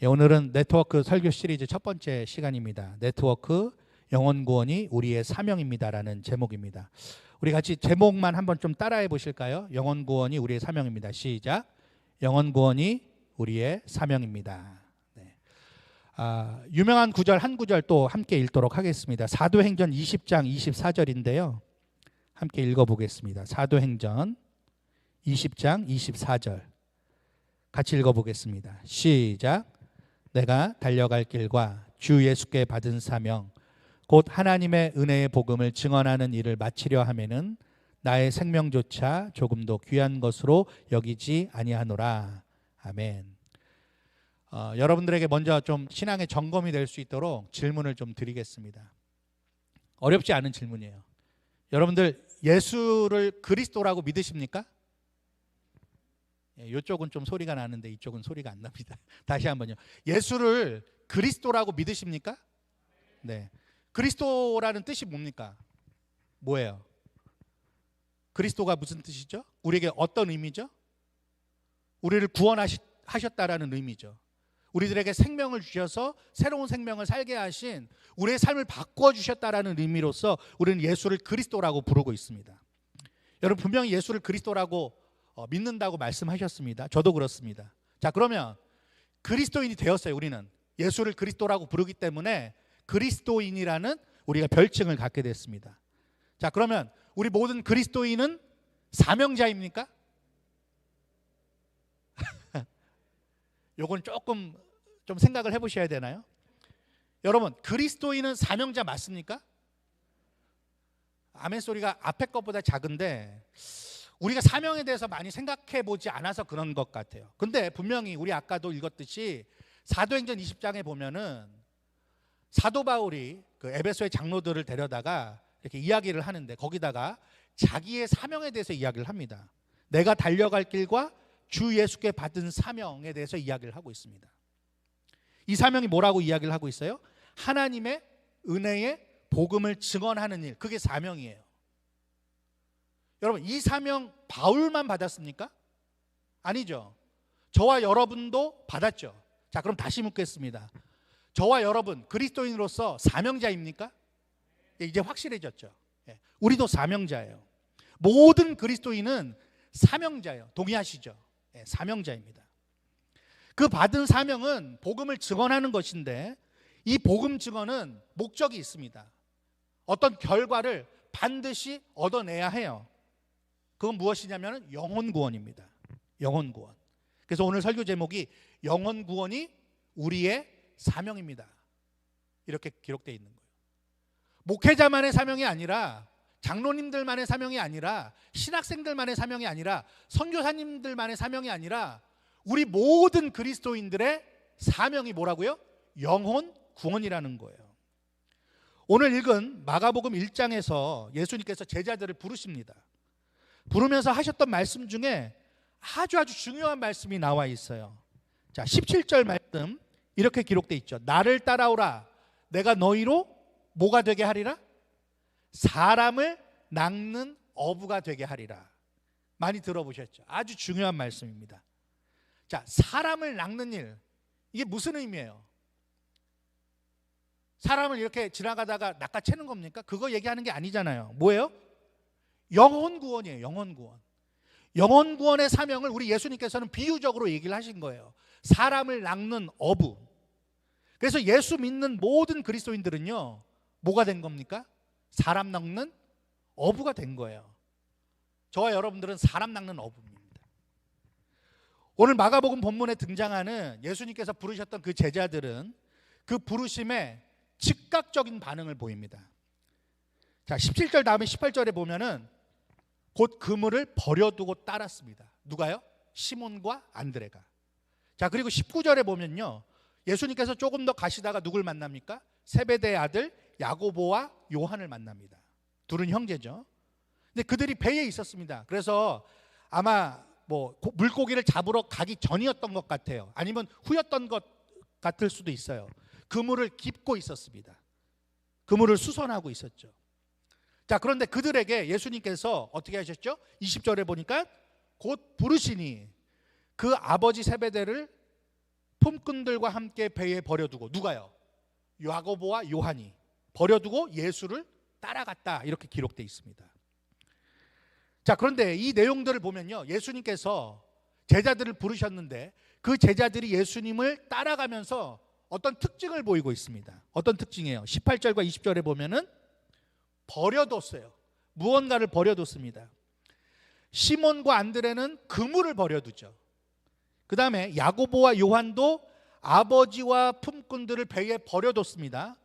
예, 오늘은 네트워크 설교 시리즈 첫 번째 시간입니다. 네트워크 영혼구원이 우리의 사명입니다라는 제목입니다. 우리 같이 제목만 한번 좀 따라해 보실까요? 영혼구원이 우리의 사명입니다. 시작. 영혼구원이 우리의 사명입니다. 네. 유명한 구절 한 구절 또 함께 읽도록 하겠습니다. 사도행전 20장 24절인데요. 함께 읽어보겠습니다. 사도행전 20장 24절 같이 읽어보겠습니다. 시작. 내가 달려갈 길과 주 예수께 받은 사명 곧 하나님의 은혜의 복음을 증언하는 일을 마치려 하면은 나의 생명조차 조금도 귀한 것으로 여기지 아니하노라. 아멘. 여러분들에게 먼저 좀 신앙의 점검이 될 수 있도록 질문을 좀 드리겠습니다. 어렵지 않은 질문이에요. 여러분들 예수를 그리스도라고 믿으십니까? 이쪽은 좀 소리가 나는데 이쪽은 소리가 안 납니다. 다시 한번요. 예수를 그리스도라고 믿으십니까? 네. 그리스도라는 뜻이 뭡니까? 뭐예요? 그리스도가 무슨 뜻이죠? 우리에게 어떤 의미죠? 우리를 구원하셨다라는 의미죠. 우리들에게 생명을 주셔서 새로운 생명을 살게 하신 우리의 삶을 바꿔주셨다라는 의미로서 우리는 예수를 그리스도라고 부르고 있습니다. 여러분 분명히 예수를 그리스도라고 믿는다고 말씀하셨습니다. 저도 그렇습니다. 자, 그러면 그리스도인이 되었어요. 우리는 예수를 그리스도라고 부르기 때문에 그리스도인이라는 우리가 별칭을 갖게 됐습니다. 자, 그러면 우리 모든 그리스도인은 사명자입니까? 요건 조금 좀 생각을 해보셔야 되나요? 여러분 그리스도인은 사명자 맞습니까? 아멘 소리가 앞에 것보다 작은데 우리가 사명에 대해서 많이 생각해 보지 않아서 그런 것 같아요. 근데 분명히 우리 아까도 읽었듯이 사도행전 20장에 보면은 사도 바울이 그 에베소의 장로들을 데려다가 이렇게 이야기를 하는데 거기다가 자기의 사명에 대해서 이야기를 합니다. 내가 달려갈 길과 주 예수께 받은 사명에 대해서 이야기를 하고 있습니다. 이 사명이 뭐라고 이야기를 하고 있어요? 하나님의 은혜의 복음을 증언하는 일, 그게 사명이에요. 여러분 이 사명 바울만 받았습니까? 아니죠. 저와 여러분도 받았죠. 자, 그럼 다시 묻겠습니다. 저와 여러분 그리스도인으로서 사명자입니까? 이제 확실해졌죠. 우리도 사명자예요. 모든 그리스도인은 사명자예요. 동의하시죠? 사명자입니다. 그 받은 사명은 복음을 증언하는 것인데 이 복음 증언은 목적이 있습니다. 어떤 결과를 반드시 얻어내야 해요. 그건 무엇이냐면 영혼 구원입니다. 영혼 구원. 그래서 오늘 설교 제목이 영혼 구원이 우리의 사명입니다. 이렇게 기록되어 있는 거예요. 목회자만의 사명이 아니라 장로님들만의 사명이 아니라 신학생들만의 사명이 아니라 선교사님들만의 사명이 아니라 우리 모든 그리스도인들의 사명이 뭐라고요? 영혼 구원이라는 거예요. 오늘 읽은 마가복음 1장에서 예수님께서 제자들을 부르십니다. 부르면서 하셨던 말씀 중에 아주 중요한 말씀이 나와 있어요. 자, 17절 말씀 이렇게 기록되어 있죠. 나를 따라오라. 내가 너희로 뭐가 되게 하리라? 사람을 낚는 어부가 되게 하리라. 많이 들어보셨죠? 아주 중요한 말씀입니다. 자, 사람을 낚는 일, 이게 무슨 의미예요? 사람을 이렇게 지나가다가 낚아채는 겁니까? 그거 얘기하는 게 아니잖아요. 뭐예요? 영혼 구원이에요. 영혼 구원. 영혼 구원의 사명을 우리 예수님께서는 비유적으로 얘기를 하신 거예요. 사람을 낚는 어부. 그래서 예수 믿는 모든 그리스도인들은요, 뭐가 된 겁니까? 사람 낚는 어부가 된 거예요. 저와 여러분들은 사람 낚는 어부입니다. 오늘 마가복음 본문에 등장하는 예수님께서 부르셨던 그 제자들은 그 부르심에 즉각적인 반응을 보입니다. 자, 17절 다음에 18절에 보면은 곧 그물을 버려두고 따랐습니다. 누가요? 시몬과 안드레가. 자, 그리고 19절에 보면요, 예수님께서 조금 더 가시다가 누굴 만납니까? 세베대의 아들 야고보와 요한을 만납니다. 둘은 형제죠. 근데 그들이 배에 있었습니다. 그래서 아마 뭐 물고기를 잡으러 가기 전이었던 것 같아요. 아니면 후였던 것 같을 수도 있어요. 그물을 깁고 있었습니다. 그물을 수선하고 있었죠. 자, 그런데 그들에게 예수님께서 어떻게 하셨죠? 20절에 보니까 곧 부르시니 그 아버지 세베대를 품꾼들과 함께 배에 버려두고, 누가요? 야고보와 요한이 버려두고 예수를 따라갔다, 이렇게 기록되어 있습니다. 자, 그런데 이 내용들을 보면요, 예수님께서 제자들을 부르셨는데 그 제자들이 예수님을 따라가면서 어떤 특징을 보이고 있습니다. 어떤 특징이에요? 18절과 20절에 보면은 버려뒀어요. 무언가를 버려뒀습니다. 시몬과 안드레는 그물을 버려두죠. 그 다음에 야고보와 요한도 아버지와 품꾼들을 배에 버려뒀습니다.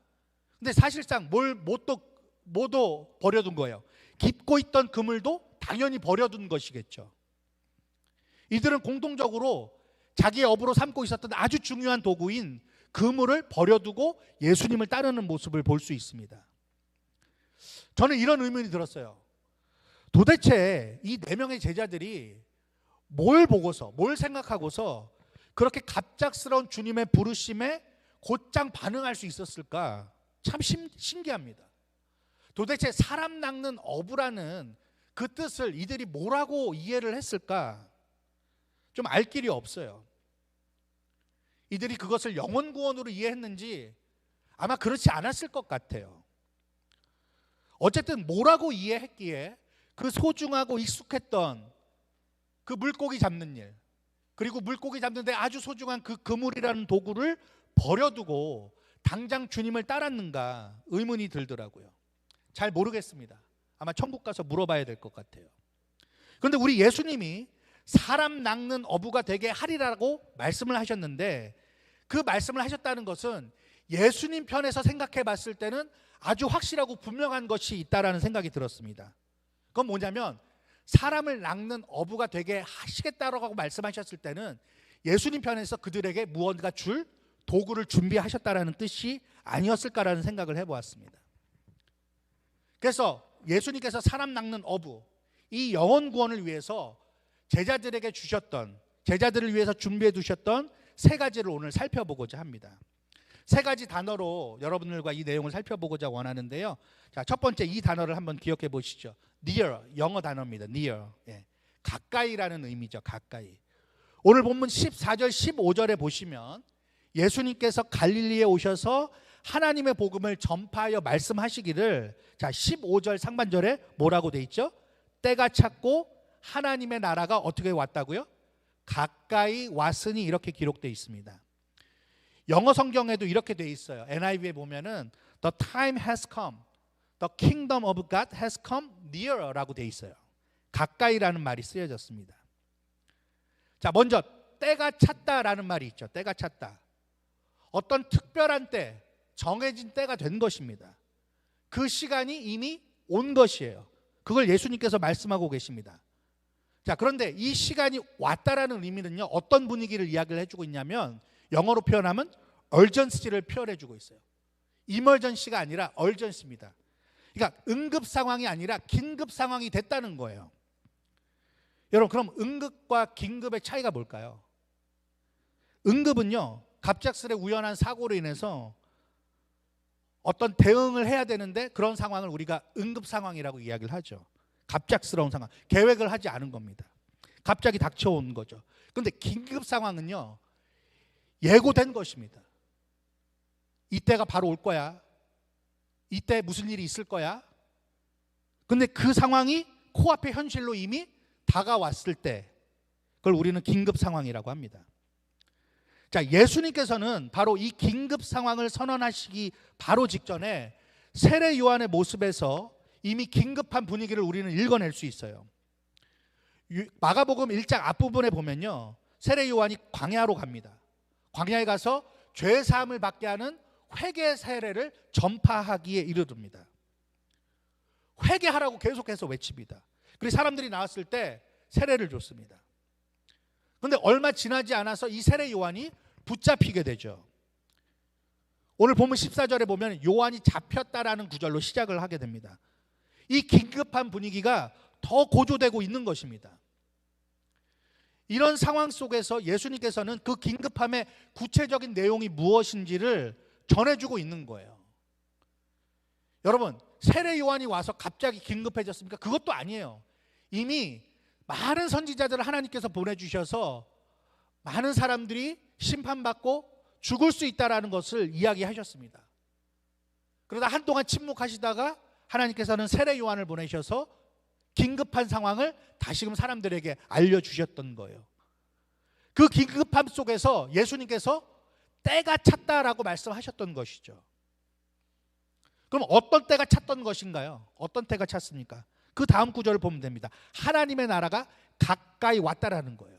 근데 사실상 뭐도 버려둔 거예요. 깁고 있던 그물도 당연히 버려둔 것이겠죠. 이들은 공동적으로 자기의 업으로 삼고 있었던 아주 중요한 도구인 그물을 버려두고 예수님을 따르는 모습을 볼 수 있습니다. 저는 이런 의문이 들었어요. 도대체 이 4명의 제자들이 뭘 보고서, 뭘 생각하고서 그렇게 갑작스러운 주님의 부르심에 곧장 반응할 수 있었을까? 참 신기합니다. 도대체 사람 낚는 어부라는 그 뜻을 이들이 뭐라고 이해를 했을까? 좀 알 길이 없어요. 이들이 그것을 영혼 구원으로 이해했는지 아마 그렇지 않았을 것 같아요. 어쨌든 뭐라고 이해했기에 그 소중하고 익숙했던 그 물고기 잡는 일, 그리고 물고기 잡는데 아주 소중한 그 그물이라는 도구를 버려두고 당장 주님을 따랐는가 의문이 들더라고요. 잘 모르겠습니다. 아마 천국 가서 물어봐야 될 것 같아요. 그런데 우리 예수님이 사람 낚는 어부가 되게 하리라고 말씀을 하셨는데, 그 말씀을 하셨다는 것은 예수님 편에서 생각해 봤을 때는 아주 확실하고 분명한 것이 있다라는 생각이 들었습니다. 그건 뭐냐면 사람을 낚는 어부가 되게 하시겠다라고 말씀하셨을 때는 예수님 편에서 그들에게 무언가 줄 도구를 준비하셨다라는 뜻이 아니었을까라는 생각을 해보았습니다. 그래서 예수님께서 사람 낚는 어부, 이 영혼 구원을 위해서 제자들에게 주셨던, 제자들을 위해서 준비해 두셨던 3가지를 오늘 살펴보고자 합니다. 3가지 단어로 여러분들과 이 내용을 살펴보고자 원하는데요. 자, 첫 번째 이 단어를 한번 기억해 보시죠. near, 영어 단어입니다. near, 가까이라는 의미죠. 가까이. 오늘 본문 14절 15절에 보시면 예수님께서 갈릴리에 오셔서 하나님의 복음을 전파하여 말씀하시기를, 자 15절 상반절에 뭐라고 돼 있죠? 때가 찼고 하나님의 나라가 어떻게 왔다고요? 가까이 왔으니, 이렇게 기록되어 있습니다. 영어 성경에도 이렇게 되어 있어요. NIV에 보면은 The time has come, the kingdom of God has come near라고 되어 있어요. 가까이라는 말이 쓰여졌습니다. 자, 먼저 때가 찼다라는 말이 있죠. 때가 찼다. 어떤 특별한 때, 정해진 때가 된 것입니다. 그 시간이 이미 온 것이에요. 그걸 예수님께서 말씀하고 계십니다. 자, 그런데 이 시간이 왔다라는 의미는요, 어떤 분위기를 이야기를 해주고 있냐면 영어로 표현하면 urgency를 표현해주고 있어요. emergency가 아니라 urgency입니다. 그러니까 응급 상황이 아니라 긴급 상황이 됐다는 거예요. 여러분, 그럼 응급과 긴급의 차이가 뭘까요? 응급은요, 갑작스레 우연한 사고로 인해서 어떤 대응을 해야 되는데 그런 상황을 우리가 응급 상황이라고 이야기를 하죠. 갑작스러운 상황, 계획을 하지 않은 겁니다. 갑자기 닥쳐온 거죠. 그런데 긴급 상황은요, 예고된 것입니다. 이때가 바로 올 거야. 이때 무슨 일이 있을 거야. 근데 그 상황이 코앞의 현실로 이미 다가왔을 때, 그걸 우리는 긴급 상황이라고 합니다. 자, 예수님께서는 바로 이 긴급 상황을 선언하시기 바로 직전에 세례 요한의 모습에서 이미 긴급한 분위기를 우리는 읽어낼 수 있어요. 마가복음 1장 앞부분에 보면요, 세례 요한이 광야로 갑니다. 광야에 가서 죄 사함을 받게 하는 회개 세례를 전파하기에 이르릅니다. 회개하라고 계속해서 외칩니다. 그리고 사람들이 나왔을 때 세례를 줬습니다. 그런데 얼마 지나지 않아서 이 세례 요한이 붙잡히게 되죠. 오늘 본문 14절에 보면 요한이 잡혔다라는 구절로 시작을 하게 됩니다. 이 긴급한 분위기가 더 고조되고 있는 것입니다. 이런 상황 속에서 예수님께서는 그 긴급함의 구체적인 내용이 무엇인지를 전해주고 있는 거예요. 여러분, 세례 요한이 와서 갑자기 긴급해졌습니까? 그것도 아니에요. 이미 많은 선지자들을 하나님께서 보내주셔서 많은 사람들이 심판받고 죽을 수 있다라는 것을 이야기하셨습니다. 그러다 한동안 침묵하시다가 하나님께서는 세례 요한을 보내셔서 긴급한 상황을 다시금 사람들에게 알려주셨던 거예요. 그 긴급함 속에서 예수님께서 때가 찼다라고 말씀하셨던 것이죠. 그럼 어떤 때가 찼던 것인가요? 어떤 때가 찼습니까? 그 다음 구절을 보면 됩니다. 하나님의 나라가 가까이 왔다라는 거예요.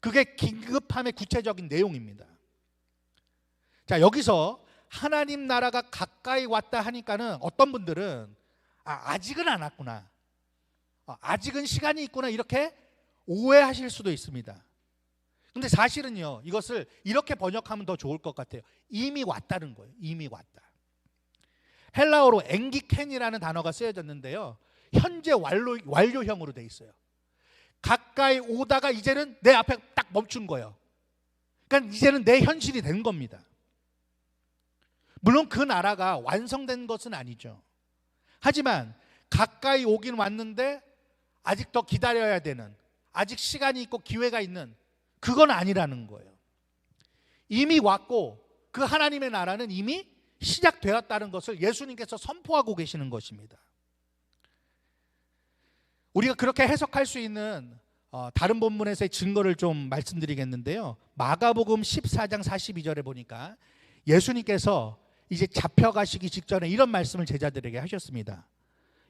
그게 긴급함의 구체적인 내용입니다. 자, 여기서 하나님 나라가 가까이 왔다 하니까는 어떤 분들은 아직은 안 왔구나, 아직은 시간이 있구나, 이렇게 오해하실 수도 있습니다. 근데 사실은요, 이것을 이렇게 번역하면 더 좋을 것 같아요. 이미 왔다는 거예요. 이미 왔다. 헬라어로 엥기켄이라는 단어가 쓰여졌는데요, 현재 완료형으로 돼 있어요. 가까이 오다가 이제는 내 앞에 딱 멈춘 거예요. 그러니까 이제는 내 현실이 된 겁니다. 물론 그 나라가 완성된 것은 아니죠. 하지만 가까이 오긴 왔는데 아직 더 기다려야 되는, 아직 시간이 있고 기회가 있는, 그건 아니라는 거예요. 이미 왔고 그 하나님의 나라는 이미 시작되었다는 것을 예수님께서 선포하고 계시는 것입니다. 우리가 그렇게 해석할 수 있는 다른 본문에서의 증거를 좀 말씀드리겠는데요, 마가복음 14장 42절에 보니까 예수님께서 이제 잡혀가시기 직전에 이런 말씀을 제자들에게 하셨습니다.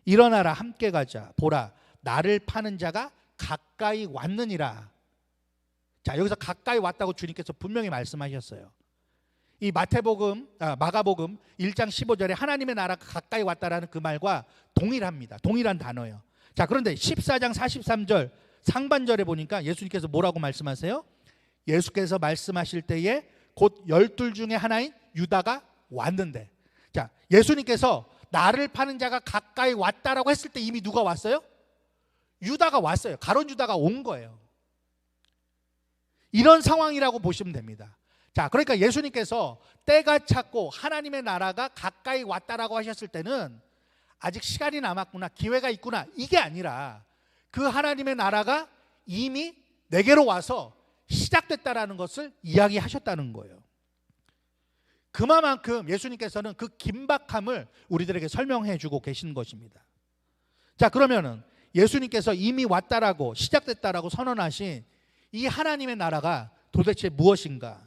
일어나라, 함께 가자. 보라, 나를 파는 자가 가까이 왔느니라. 자, 여기서 가까이 왔다고 주님께서 분명히 말씀하셨어요. 이 마가복음 1장 15절에 하나님의 나라가 가까이 왔다라는 그 말과 동일합니다. 동일한 단어예요. 자, 그런데 14장 43절 상반절에 보니까 예수님께서 뭐라고 말씀하세요? 예수께서 말씀하실 때에 곧 12 중에 하나인 유다가 왔는데, 자, 예수님께서 나를 파는 자가 가까이 왔다라고 했을 때 이미 누가 왔어요? 유다가 왔어요. 가룟 유다가 온 거예요. 이런 상황이라고 보시면 됩니다. 자, 그러니까 예수님께서 때가 찼고 하나님의 나라가 가까이 왔다라고 하셨을 때는 아직 시간이 남았구나, 기회가 있구나, 이게 아니라 그 하나님의 나라가 이미 내게로 와서 시작됐다라는 것을 이야기하셨다는 거예요. 그만큼 예수님께서는 그 긴박함을 우리들에게 설명해 주고 계신 것입니다. 자, 그러면은 예수님께서 이미 왔다라고, 시작됐다라고 선언하신 이 하나님의 나라가 도대체 무엇인가?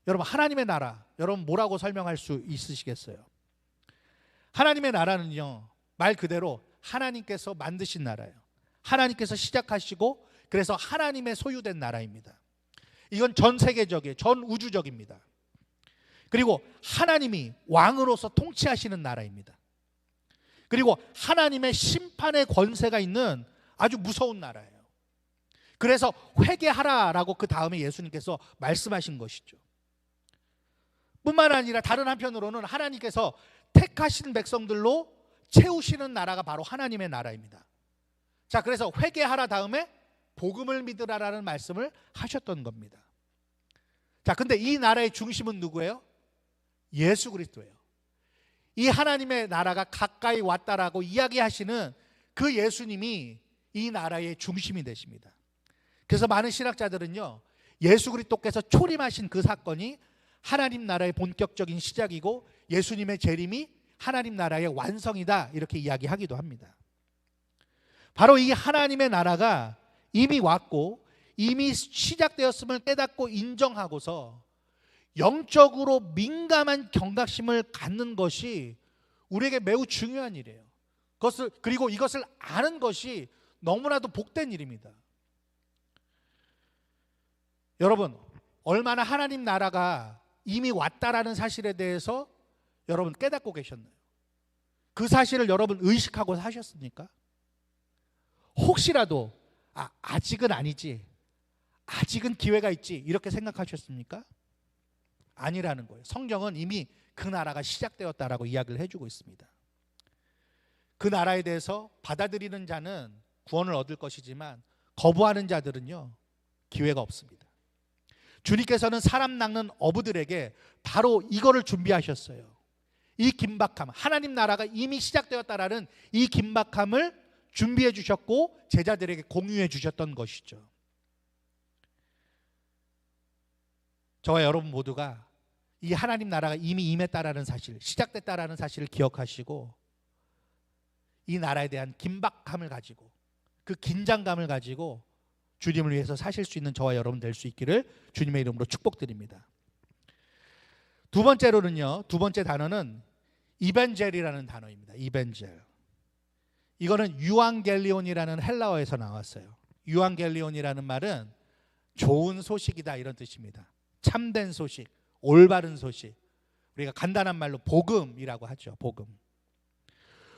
여러분, 하나님의 나라, 여러분 뭐라고 설명할 수 있으시겠어요? 하나님의 나라는요, 말 그대로 하나님께서 만드신 나라예요. 하나님께서 시작하시고 그래서 하나님의 소유된 나라입니다. 이건 전 세계적이에요. 전 우주적입니다. 그리고 하나님이 왕으로서 통치하시는 나라입니다. 그리고 하나님의 심판의 권세가 있는 아주 무서운 나라예요. 그래서 회개하라라고 그 다음에 예수님께서 말씀하신 것이죠. 뿐만 아니라 다른 한편으로는 하나님께서 택하신 백성들로 채우시는 나라가 바로 하나님의 나라입니다. 자, 그래서 회개하라 다음에 복음을 믿으라라는 말씀을 하셨던 겁니다. 자, 근데 이 나라의 중심은 누구예요? 예수 그리스도예요. 이 하나님의 나라가 가까이 왔다라고 이야기하시는 그 예수님이 이 나라의 중심이 되십니다. 그래서 많은 신학자들은요, 예수 그리스도께서 초림하신 그 사건이 하나님 나라의 본격적인 시작이고 예수님의 재림이 하나님 나라의 완성이다, 이렇게 이야기하기도 합니다. 바로 이 하나님의 나라가 이미 왔고 이미 시작되었음을 깨닫고 인정하고서 영적으로 민감한 경각심을 갖는 것이 우리에게 매우 중요한 일이에요. 그리고 이것을 아는 것이 너무나도 복된 일입니다. 여러분, 얼마나 하나님 나라가 이미 왔다라는 사실에 대해서 여러분 깨닫고 계셨나요? 그 사실을 여러분 의식하고 사셨습니까? 혹시라도 아직은 아니지, 아직은 기회가 있지, 이렇게 생각하셨습니까? 아니라는 거예요. 성경은 이미 그 나라가 시작되었다라고 이야기를 해주고 있습니다. 그 나라에 대해서 받아들이는 자는 구원을 얻을 것이지만 거부하는 자들은요, 기회가 없습니다. 주님께서는 사람 낚는 어부들에게 바로 이거를 준비하셨어요. 이 긴박함, 하나님 나라가 이미 시작되었다라는 이 긴박함을 준비해 주셨고 제자들에게 공유해 주셨던 것이죠. 저와 여러분 모두가 이 하나님 나라가 이미 임했다라는 사실, 시작됐다라는 사실을 기억하시고 이 나라에 대한 긴박함을 가지고 그 긴장감을 가지고 주님을 위해서 사실 수 있는 저와 여러분 될 수 있기를 주님의 이름으로 축복드립니다. 두 번째로는요, 두 번째 단어는 이벤젤이라는 단어입니다. 이벤젤. 이거는 유앙겔리온이라는 헬라어에서 나왔어요. 유앙겔리온이라는 말은 좋은 소식이다 이런 뜻입니다. 참된 소식, 올바른 소식. 우리가 간단한 말로 복음이라고 하죠. 복음.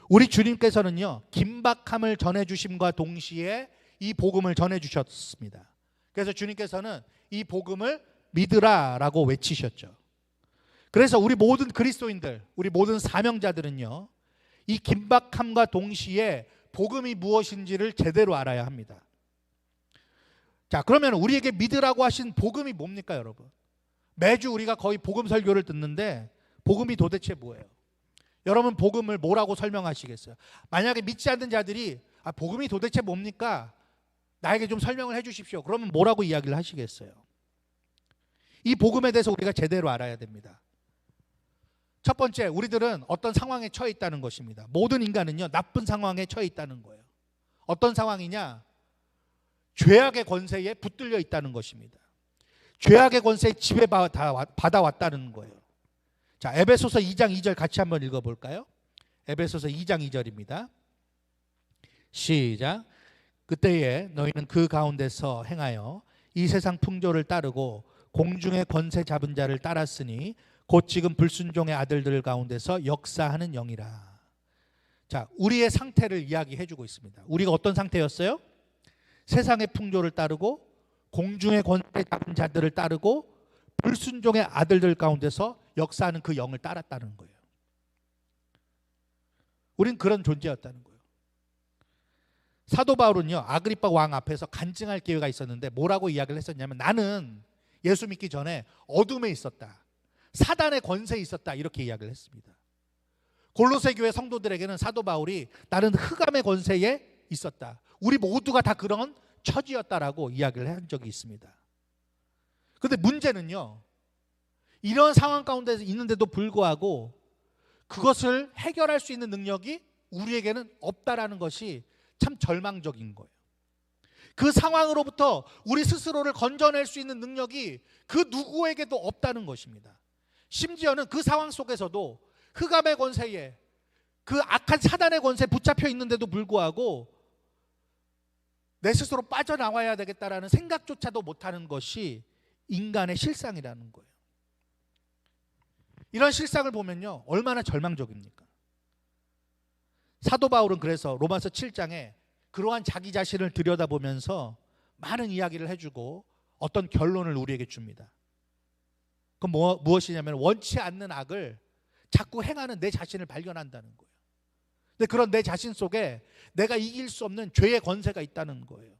우리 주님께서는요, 긴박함을 전해주심과 동시에 이 복음을 전해주셨습니다. 그래서 주님께서는 이 복음을 믿으라라고 외치셨죠. 그래서 우리 모든 그리스도인들, 우리 모든 사명자들은요, 이 긴박함과 동시에 복음이 무엇인지를 제대로 알아야 합니다. 자, 그러면 우리에게 믿으라고 하신 복음이 뭡니까, 여러분? 매주 우리가 거의 복음 설교를 듣는데 복음이 도대체 뭐예요? 여러분 복음을 뭐라고 설명하시겠어요? 만약에 믿지 않는 자들이 복음이 도대체 뭡니까? 나에게 좀 설명을 해 주십시오. 그러면 뭐라고 이야기를 하시겠어요? 이 복음에 대해서 우리가 제대로 알아야 됩니다. 첫 번째, 우리들은 어떤 상황에 처해 있다는 것입니다. 모든 인간은요, 나쁜 상황에 처해 있다는 거예요. 어떤 상황이냐? 죄악의 권세에 붙들려 있다는 것입니다. 죄악의 권세에 지배받아왔다는 거예요. 자, 에베소서 2장 2절 같이 한번 읽어볼까요? 에베소서 2장 2절입니다. 시작. 그때에 너희는 그 가운데서 행하여 이 세상 풍조를 따르고 공중의 권세 잡은 자를 따랐으니 곧 지금 불순종의 아들들 가운데서 역사하는 영이라. 자, 우리의 상태를 이야기해 주고 있습니다. 우리가 어떤 상태였어요? 세상의 풍조를 따르고 공중의 권세 잡은 자들을 따르고 불순종의 아들들 가운데서 역사하는 그 영을 따랐다는 거예요. 우린 그런 존재였다는 거예요. 사도 바울은요, 아그리빠 왕 앞에서 간증할 기회가 있었는데 뭐라고 이야기를 했었냐면, 나는 예수 믿기 전에 어둠에 있었다, 사단의 권세에 있었다, 이렇게 이야기를 했습니다. 골로새 교회 성도들에게는 사도 바울이 나는 흑암의 권세에 있었다, 우리 모두가 다 그런 처지였다라고 이야기를 한 적이 있습니다. 그런데 문제는요, 이런 상황 가운데 있는데도 불구하고 그것을 해결할 수 있는 능력이 우리에게는 없다라는 것이 참 절망적인 거예요. 그 상황으로부터 우리 스스로를 건져낼 수 있는 능력이 그 누구에게도 없다는 것입니다. 심지어는 그 상황 속에서도 흑암의 권세에, 그 악한 사단의 권세에 붙잡혀 있는데도 불구하고 내 스스로 빠져나와야 되겠다라는 생각조차도 못하는 것이 인간의 실상이라는 거예요. 이런 실상을 보면요, 얼마나 절망적입니까? 사도 바울은 그래서 로마서 7장에 그러한 자기 자신을 들여다보면서 많은 이야기를 해주고 어떤 결론을 우리에게 줍니다. 그건 무엇이냐면 원치 않는 악을 자꾸 행하는 내 자신을 발견한다는 거예요. 근데 그런 내 자신 속에 내가 이길 수 없는 죄의 권세가 있다는 거예요.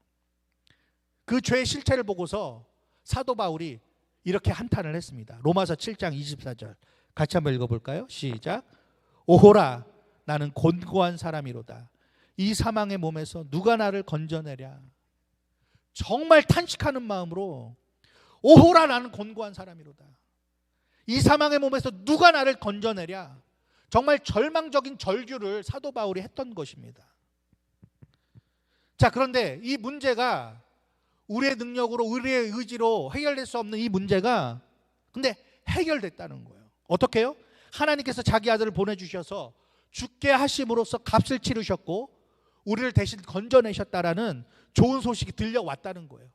그 죄의 실체를 보고서 사도 바울이 이렇게 한탄을 했습니다. 로마서 7장 24절 같이 한번 읽어볼까요? 시작. 오호라 나는 곤고한 사람이로다. 이 사망의 몸에서 누가 나를 건져내랴. 정말 탄식하는 마음으로 오호라 나는 곤고한 사람이로다. 이 사망의 몸에서 누가 나를 건져내랴. 정말 절망적인 절규를 사도 바울이 했던 것입니다. 자, 그런데 이 문제가 우리의 능력으로, 우리의 의지로 해결될 수 없는 이 문제가 근데 해결됐다는 거예요. 어떻게 해요? 하나님께서 자기 아들을 보내주셔서 죽게 하심으로써 값을 치르셨고 우리를 대신 건져내셨다라는 좋은 소식이 들려왔다는 거예요.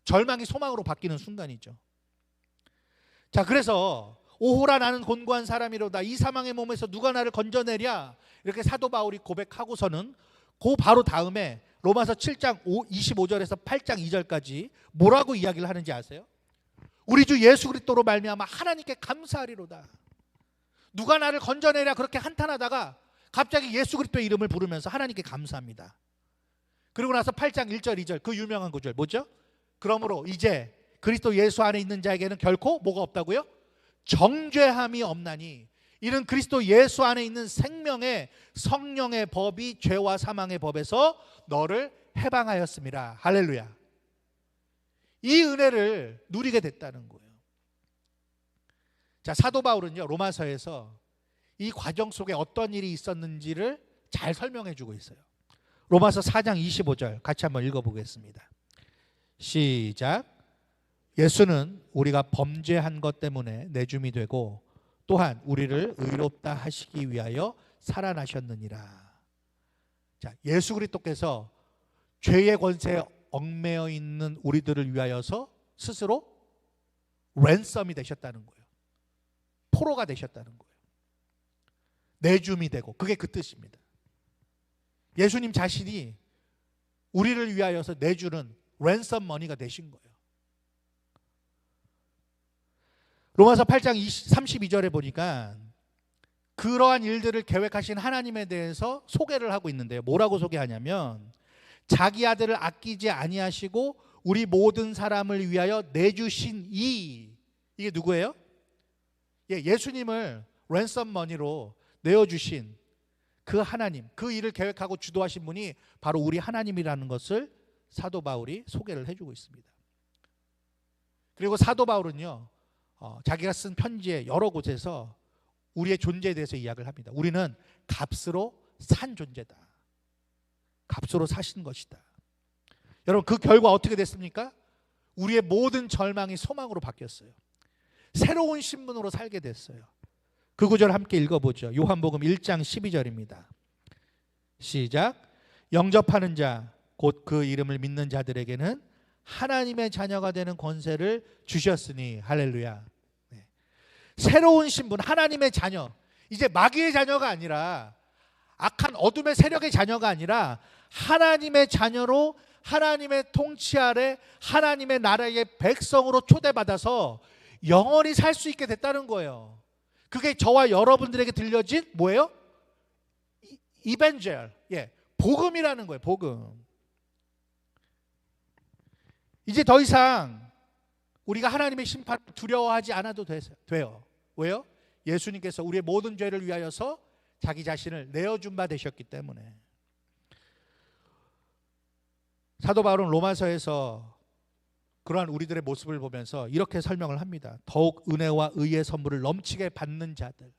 절망이 소망으로 바뀌는 순간이죠. 자, 그래서 오호라 나는 곤고한 사람이로다. 이 사망의 몸에서 누가 나를 건져내랴. 이렇게 사도 바울이 고백하고서는 그 바로 다음에 로마서 7장 25절에서 8장 2절까지 뭐라고 이야기를 하는지 아세요? 우리 주 예수 그리스도로 말미암아 하나님께 감사하리로다. 누가 나를 건져내랴 그렇게 한탄하다가 갑자기 예수 그리스도의 이름을 부르면서 하나님께 감사합니다. 그리고 나서 8장 1절 2절 그 유명한 구절 뭐죠? 그러므로 이제 그리스도 예수 안에 있는 자에게는 결코 뭐가 없다고요? 정죄함이 없나니 이는 그리스도 예수 안에 있는 생명의 성령의 법이 죄와 사망의 법에서 너를 해방하였습니다. 할렐루야. 이 은혜를 누리게 됐다는 거예요. 자, 사도 바울은요, 로마서에서 이 과정 속에 어떤 일이 있었는지를 잘 설명해 주고 있어요. 로마서 4장 25절 같이 한번 읽어보겠습니다. 시작. 예수는 우리가 범죄한 것 때문에 내줌이 되고 또한 우리를 의롭다 하시기 위하여 살아나셨느니라. 자, 예수 그리스도께서 죄의 권세에 얽매여 있는 우리들을 위하여서 스스로 랜섬이 되셨다는 거예요. 포로가 되셨다는 거예요. 내줌이 되고, 그게 그 뜻입니다. 예수님 자신이 우리를 위하여서 내주는 랜섬 머니가 되신 거예요. 로마서 8장 32절에 보니까 그러한 일들을 계획하신 하나님에 대해서 소개를 하고 있는데요. 뭐라고 소개하냐면 자기 아들을 아끼지 아니하시고 우리 모든 사람을 위하여 내주신 이게 누구예요? 예수님을 랜섬 머니로 내어주신 그 하나님, 그 일을 계획하고 주도하신 분이 바로 우리 하나님이라는 것을 사도 바울이 소개를 해주고 있습니다. 그리고 사도 바울은요, 자기가 쓴 편지에 여러 곳에서 우리의 존재에 대해서 이야기를 합니다. 우리는 값으로 산 존재다. 값으로 사신 것이다. 여러분, 그 결과 어떻게 됐습니까? 우리의 모든 절망이 소망으로 바뀌었어요. 새로운 신분으로 살게 됐어요. 그 구절 함께 읽어보죠. 요한복음 1장 12절입니다. 시작. 영접하는 자, 곧 그 이름을 믿는 자들에게는 하나님의 자녀가 되는 권세를 주셨으니 할렐루야. 네. 새로운 신분, 하나님의 자녀. 이제 마귀의 자녀가 아니라, 악한 어둠의 세력의 자녀가 아니라 하나님의 자녀로 하나님의 통치 아래 하나님의 나라의 백성으로 초대받아서 영원히 살 수 있게 됐다는 거예요. 그게 저와 여러분들에게 들려진 뭐예요? 이벤젤, 복음이라는 거예요. 복음. 이제 더 이상 우리가 하나님의 심판을 두려워하지 않아도 돼요. 왜요? 예수님께서 우리의 모든 죄를 위하여서 자기 자신을 내어준 바 되셨기 때문에. 사도 바울은 로마서에서 그러한 우리들의 모습을 보면서 이렇게 설명을 합니다. 더욱 은혜와 의의 선물을 넘치게 받는 자들,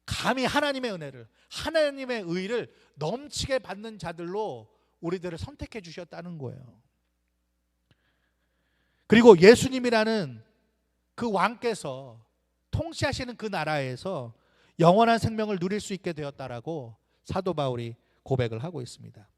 감히 하나님의 은혜를, 하나님의 의를 넘치게 받는 자들로 우리들을 선택해 주셨다는 거예요. 그리고 예수님이라는 그 왕께서 통치하시는 그 나라에서 영원한 생명을 누릴 수 있게 되었다라고 사도 바울이 고백을 하고 있습니다.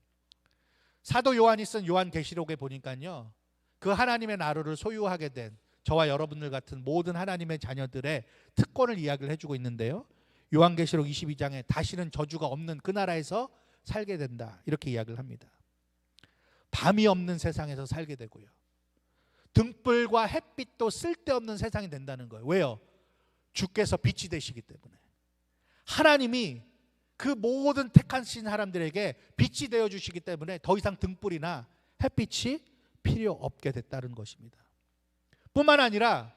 사도 요한이 쓴 요한계시록에 보니까요, 그 하나님의 나라를 소유하게 된 저와 여러분들 같은 모든 하나님의 자녀들의 특권을 이야기를 해주고 있는데요, 요한계시록 22장에 다시는 저주가 없는 그 나라에서 살게 된다, 이렇게 이야기를 합니다. 밤이 없는 세상에서 살게 되고요, 등불과 햇빛도 쓸데없는 세상이 된다는 거예요. 왜요? 주께서 빛이 되시기 때문에. 하나님이 그 모든 택하신 사람들에게 빛이 되어주시기 때문에 더 이상 등불이나 햇빛이 필요 없게 됐다는 것입니다. 뿐만 아니라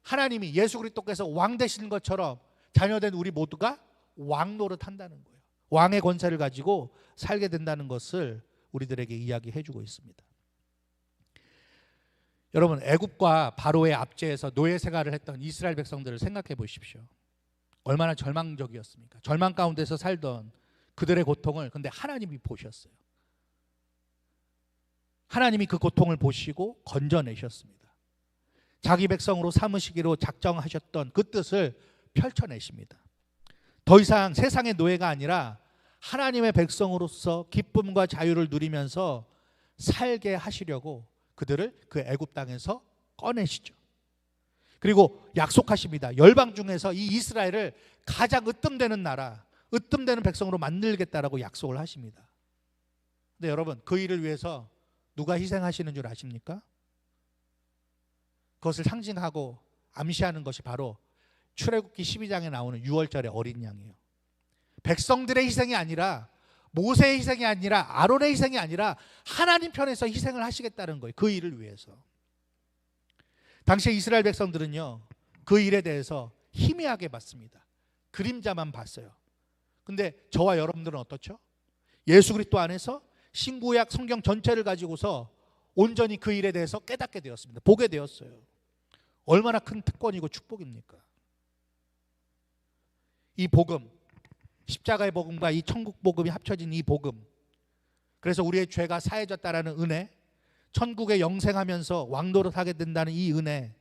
하나님이 예수 그리스도께서 왕 되시는 것처럼 자녀된 우리 모두가 왕 노릇한다는 거예요. 왕의 권세를 가지고 살게 된다는 것을 우리들에게 이야기해 주고 있습니다. 여러분, 애굽과 바로의 압제에서 노예 생활을 했던 이스라엘 백성들을 생각해 보십시오. 얼마나 절망적이었습니까? 절망 가운데서 살던 그들의 고통을 근데 하나님이 보셨어요. 하나님이 그 고통을 보시고 건져내셨습니다. 자기 백성으로 삼으시기로 작정하셨던 그 뜻을 펼쳐내십니다. 더 이상 세상의 노예가 아니라 하나님의 백성으로서 기쁨과 자유를 누리면서 살게 하시려고 그들을 그 애굽 땅에서 꺼내시죠. 그리고 약속하십니다. 열방 중에서 이 이스라엘을 가장 으뜸되는 나라, 으뜸되는 백성으로 만들겠다라고 약속을 하십니다. 근데 여러분, 그 일을 위해서 누가 희생하시는 줄 아십니까? 그것을 상징하고 암시하는 것이 바로 출애굽기 12장에 나오는 6월절의 어린 양이에요. 백성들의 희생이 아니라, 모세의 희생이 아니라, 아론의 희생이 아니라 하나님 편에서 희생을 하시겠다는 거예요. 그 일을 위해서. 당시에 이스라엘 백성들은요, 그 일에 대해서 희미하게 봤습니다. 그림자만 봤어요. 근데 저와 여러분들은 어떻죠? 예수 그리스도 안에서 신구약 성경 전체를 가지고서 온전히 그 일에 대해서 깨닫게 되었습니다. 보게 되었어요. 얼마나 큰 특권이고 축복입니까? 이 복음, 십자가의 복음과 이 천국 복음이 합쳐진 이 복음, 그래서 우리의 죄가 사해졌다라는 은혜, 천국에 영생하면서 왕노릇 하게 된다는 이 은혜,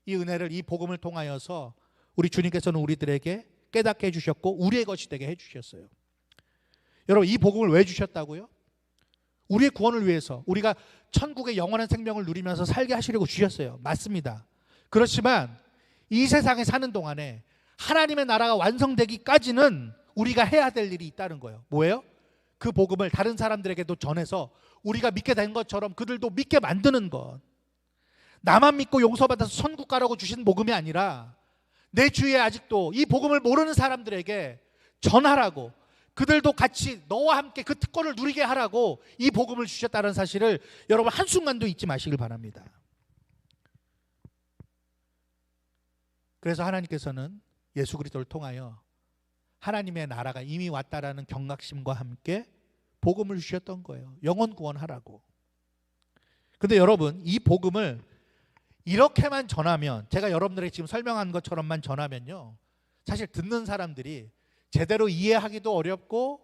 이 은혜를 이 복음을 통하여서 우리 주님께서는 우리들에게 깨닫게 해주셨고 우리의 것이 되게 해주셨어요. 여러분, 이 복음을 왜 주셨다고요? 우리의 구원을 위해서, 우리가 천국의 영원한 생명을 누리면서 살게 하시려고 주셨어요. 맞습니다. 그렇지만 이 세상에 사는 동안에 하나님의 나라가 완성되기까지는 우리가 해야 될 일이 있다는 거예요. 뭐예요? 그 복음을 다른 사람들에게도 전해서 우리가 믿게 된 것처럼 그들도 믿게 만드는 것. 나만 믿고 용서받아서 천국 가라고 주신 복음이 아니라 내 주위에 아직도 이 복음을 모르는 사람들에게 전하라고, 그들도 같이 너와 함께 그 특권을 누리게 하라고 이 복음을 주셨다는 사실을 여러분 한순간도 잊지 마시길 바랍니다. 그래서 하나님께서는 예수 그리스도를 통하여 하나님의 나라가 이미 왔다라는 경각심과 함께 복음을 주셨던 거예요. 영혼 구원하라고. 근데 여러분, 이 복음을 이렇게만 전하면, 제가 여러분들에게 지금 설명한 것처럼만 전하면요, 사실 듣는 사람들이 제대로 이해하기도 어렵고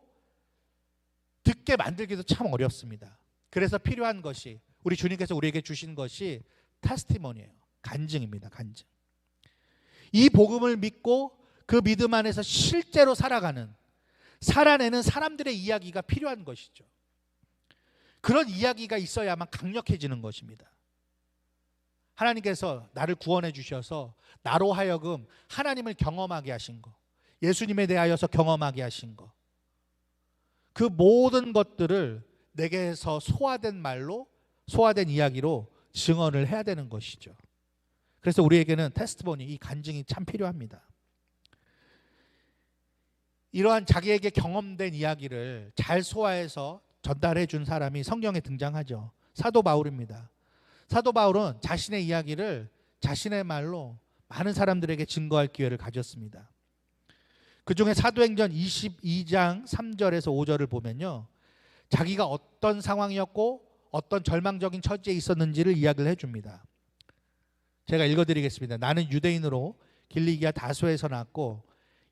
듣게 만들기도 참 어렵습니다. 그래서 필요한 것이, 우리 주님께서 우리에게 주신 것이 테스티모니예요. 간증입니다. 간증. 이 복음을 믿고 그 믿음 안에서 실제로 살아내는 사람들의 이야기가 필요한 것이죠. 그런 이야기가 있어야만 강력해지는 것입니다. 하나님께서 나를 구원해 주셔서 나로 하여금 하나님을 경험하게 하신 것, 예수님에 대하여서 경험하게 하신 것, 그 모든 것들을 내게서 소화된 말로, 소화된 이야기로 증언을 해야 되는 것이죠. 그래서 우리에게는 테스티모니, 이 간증이 참 필요합니다. 이러한 자기에게 경험된 이야기를 잘 소화해서 전달해 준 사람이 성경에 등장하죠. 사도 바울입니다. 사도 바울은 자신의 이야기를 자신의 말로 많은 사람들에게 증거할 기회를 가졌습니다. 그중에 사도행전 22장 3절에서 5절을 보면요, 자기가 어떤 상황이었고 어떤 절망적인 처지에 있었는지를 이야기를 해줍니다. 제가 읽어드리겠습니다. 나는 유대인으로 길리기아 다소에서 났고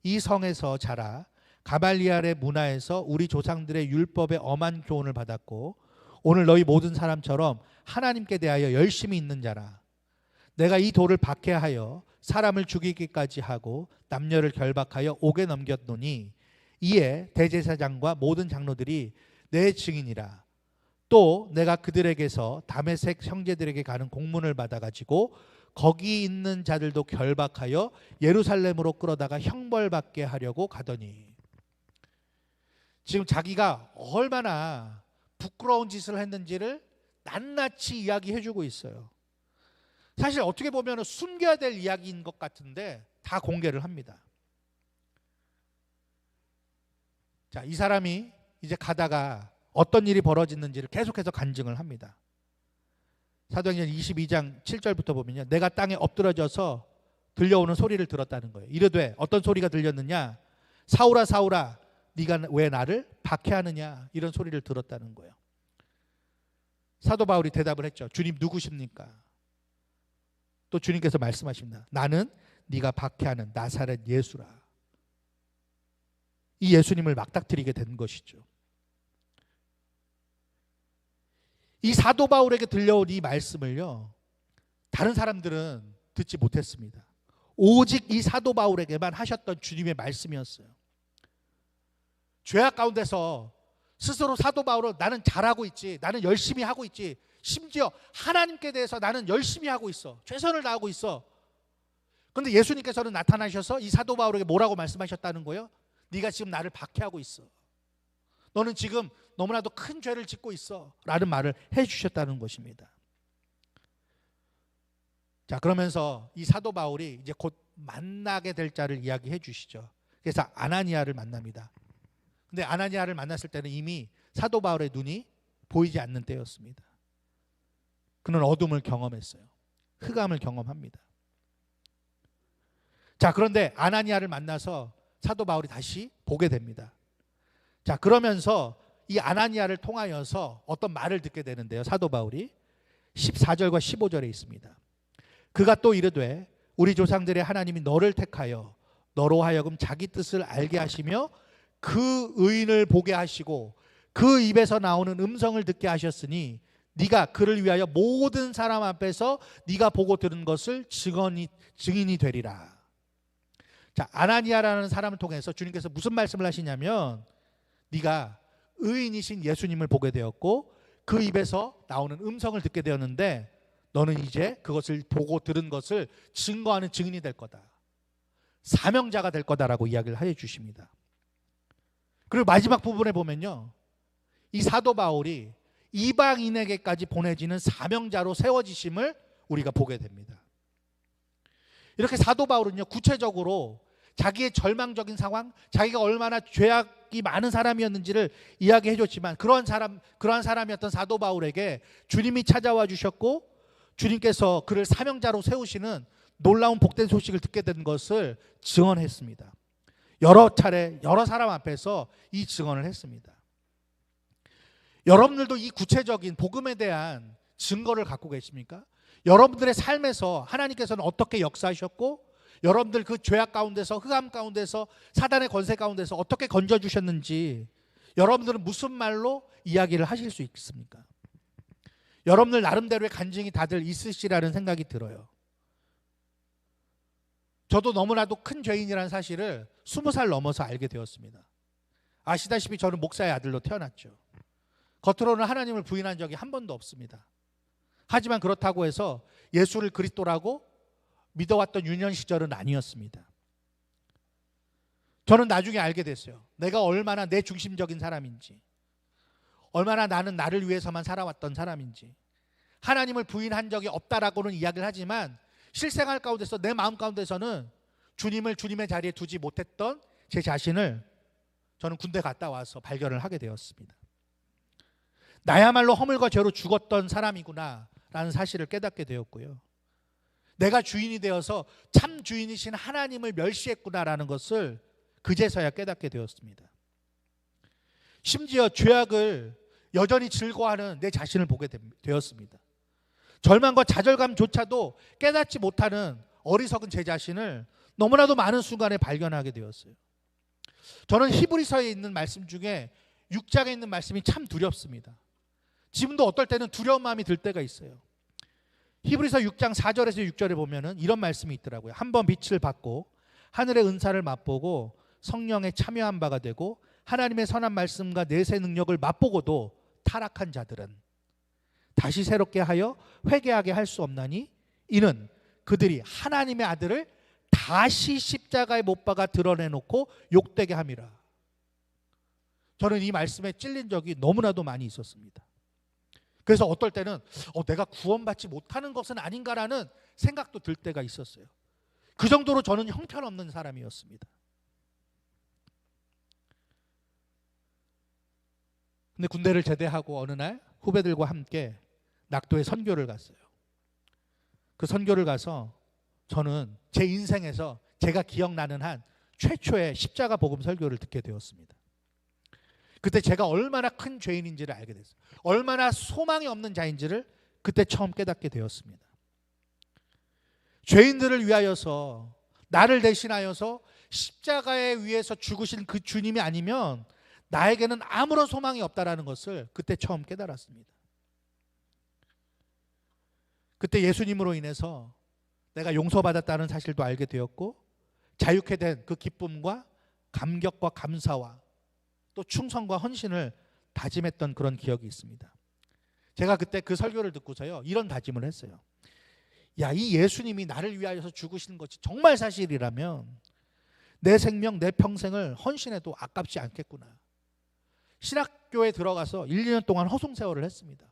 이 성에서 자라 가말리알의 문화에서 우리 조상들의 율법에 엄한 교훈을 받았고 오늘 너희 모든 사람처럼 하나님께 대하여 열심히 있는 자라. 내가 이 돌을 박해하여 사람을 죽이기까지 하고 남녀를 결박하여 옥에 넘겼노니 이에 대제사장과 모든 장로들이 내 증인이라. 또 내가 그들에게서 다메섹 형제들에게 가는 공문을 받아가지고 거기 있는 자들도 결박하여 예루살렘으로 끌어다가 형벌받게 하려고 가더니. 지금 자기가 얼마나 부끄러운 짓을 했는지를 낱낱이 이야기해주고 있어요. 사실 어떻게 보면 숨겨야 될 이야기인 것 같은데 다 공개를 합니다. 자, 이 사람이 이제 가다가 어떤 일이 벌어졌는지를 계속해서 간증을 합니다. 사도행전 22장 7절부터 보면요, 내가 땅에 엎드러져서 들려오는 소리를 들었다는 거예요. 이르되 어떤 소리가 들렸느냐, 사울아 사울아 네가 왜 나를 박해하느냐, 이런 소리를 들었다는 거예요. 사도 바울이 대답을 했죠. 주님 누구십니까? 또 주님께서 말씀하십니다. 나는 네가 박해하는 나사렛 예수라. 이 예수님을 맞닥뜨리게 된 것이죠. 이 사도 바울에게 들려온 이 말씀을요, 다른 사람들은 듣지 못했습니다. 오직 이 사도 바울에게만 하셨던 주님의 말씀이었어요. 죄악 가운데서 스스로 사도 바울은 나는 잘하고 있지, 나는 열심히 하고 있지, 심지어 하나님께 대해서 나는 열심히 하고 있어, 최선을 다하고 있어. 그런데 예수님께서는 나타나셔서 이 사도 바울에게 뭐라고 말씀하셨다는 거예요? 네가 지금 나를 박해하고 있어. 너는 지금 너무나도 큰 죄를 짓고 있어 라는 말을 해주셨다는 것입니다. 자, 그러면서 이 사도 바울이 이제 곧 만나게 될 자를 이야기해 주시죠. 그래서 아나니아를 만납니다. 근데 아나니아를 만났을 때는 이미 사도 바울의 눈이 보이지 않는 때였습니다. 그는 어둠을 경험했어요. 흑암을 경험합니다. 자, 그런데 아나니아를 만나서 사도 바울이 다시 보게 됩니다. 자, 그러면서 이 아나니아를 통하여서 어떤 말을 듣게 되는데요, 사도 바울이 14절과 15절에 있습니다. 그가 또 이르되 우리 조상들의 하나님이 너를 택하여 너로 하여금 자기 뜻을 알게 하시며 그 의인을 보게 하시고 그 입에서 나오는 음성을 듣게 하셨으니 네가 그를 위하여 모든 사람 앞에서 네가 보고 들은 것을 증인이 되리라. 자, 아나니아라는 사람을 통해서 주님께서 무슨 말씀을 하시냐면 네가 의인이신 예수님을 보게 되었고 그 입에서 나오는 음성을 듣게 되었는데 너는 이제 그것을 보고 들은 것을 증거하는 증인이 될 거다. 사명자가 될 거다라고 이야기를 해 주십니다. 그리고 마지막 부분에 보면요, 이 사도 바울이 이방인에게까지 보내지는 사명자로 세워지심을 우리가 보게 됩니다. 이렇게 사도 바울은요, 구체적으로 자기의 절망적인 상황, 자기가 얼마나 죄악이 많은 사람이었는지를 이야기해 줬지만 그러한 사람이었던 사도 바울에게 주님이 찾아와 주셨고 주님께서 그를 사명자로 세우시는 놀라운 복된 소식을 듣게 된 것을 증언했습니다. 여러 차례 여러 사람 앞에서 이 증언을 했습니다. 여러분들도 이 구체적인 복음에 대한 증거를 갖고 계십니까? 여러분들의 삶에서 하나님께서는 어떻게 역사하셨고 여러분들 그 죄악 가운데서, 흑암 가운데서, 사단의 권세 가운데서 어떻게 건져주셨는지 여러분들은 무슨 말로 이야기를 하실 수 있습니까? 여러분들 나름대로의 간증이 다들 있으시라는 생각이 들어요. 저도 너무나도 큰 죄인이라는 사실을 20살 넘어서 알게 되었습니다. 아시다시피 저는 목사의 아들로 태어났죠. 겉으로는 하나님을 부인한 적이 한 번도 없습니다. 하지만 그렇다고 해서 예수를 그리스도라고 믿어왔던 유년 시절은 아니었습니다. 저는 나중에 알게 됐어요. 내가 얼마나 내 중심적인 사람인지, 얼마나 나는 나를 위해서만 살아왔던 사람인지. 하나님을 부인한 적이 없다라고는 이야기를 하지만 실생활 가운데서 내 마음 가운데서는 주님을 주님의 자리에 두지 못했던 제 자신을 저는 군대 갔다 와서 발견을 하게 되었습니다. 나야말로 허물과 죄로 죽었던 사람이구나 라는 사실을 깨닫게 되었고요. 내가 주인이 되어서 참 주인이신 하나님을 멸시했구나라는 것을 그제서야 깨닫게 되었습니다. 심지어 죄악을 여전히 즐거워하는 내 자신을 보게 되었습니다. 절망과 좌절감조차도 깨닫지 못하는 어리석은 제 자신을 너무나도 많은 순간에 발견하게 되었어요. 저는 히브리서에 있는 말씀 중에 6장에 있는 말씀이 참 두렵습니다. 지금도 어떨 때는 두려운 마음이 들 때가 있어요. 히브리서 6장 4절에서 6절에 보면은 이런 말씀이 있더라고요. 한번 빛을 받고 하늘의 은사를 맛보고 성령에 참여한 바가 되고 하나님의 선한 말씀과 내세 능력을 맛보고도 타락한 자들은 다시 새롭게 하여 회개하게 할 수 없나니 이는 그들이 하나님의 아들을 다시 십자가에 못 박아 드러내놓고 욕되게 함이라. 저는 이 말씀에 찔린 적이 너무나도 많이 있었습니다. 그래서 어떨 때는 내가 구원받지 못하는 것은 아닌가라는 생각도 들 때가 있었어요. 그 정도로 저는 형편없는 사람이었습니다. 근데 군대를 제대하고 어느 날 후배들과 함께 낙도에 선교를 갔어요. 그 선교를 가서 저는 제 인생에서 제가 기억나는 한 최초의 십자가 복음 설교를 듣게 되었습니다. 그때 제가 얼마나 큰 죄인인지를 알게 됐어요. 얼마나 소망이 없는 자인지를 그때 처음 깨닫게 되었습니다. 죄인들을 위하여서 나를 대신하여서 십자가에 위해서 죽으신 그 주님이 아니면 나에게는 아무런 소망이 없다라는 것을 그때 처음 깨달았습니다. 그때 예수님으로 인해서 내가 용서받았다는 사실도 알게 되었고 자유케 된 그 기쁨과 감격과 감사와 또 충성과 헌신을 다짐했던 그런 기억이 있습니다. 제가 그때 그 설교를 듣고서요 이런 다짐을 했어요. 야, 이 예수님이 나를 위하여서 죽으신 것이 정말 사실이라면 내 생명, 내 평생을 헌신해도 아깝지 않겠구나. 신학교에 들어가서 1, 2년 동안 허송세월을 했습니다.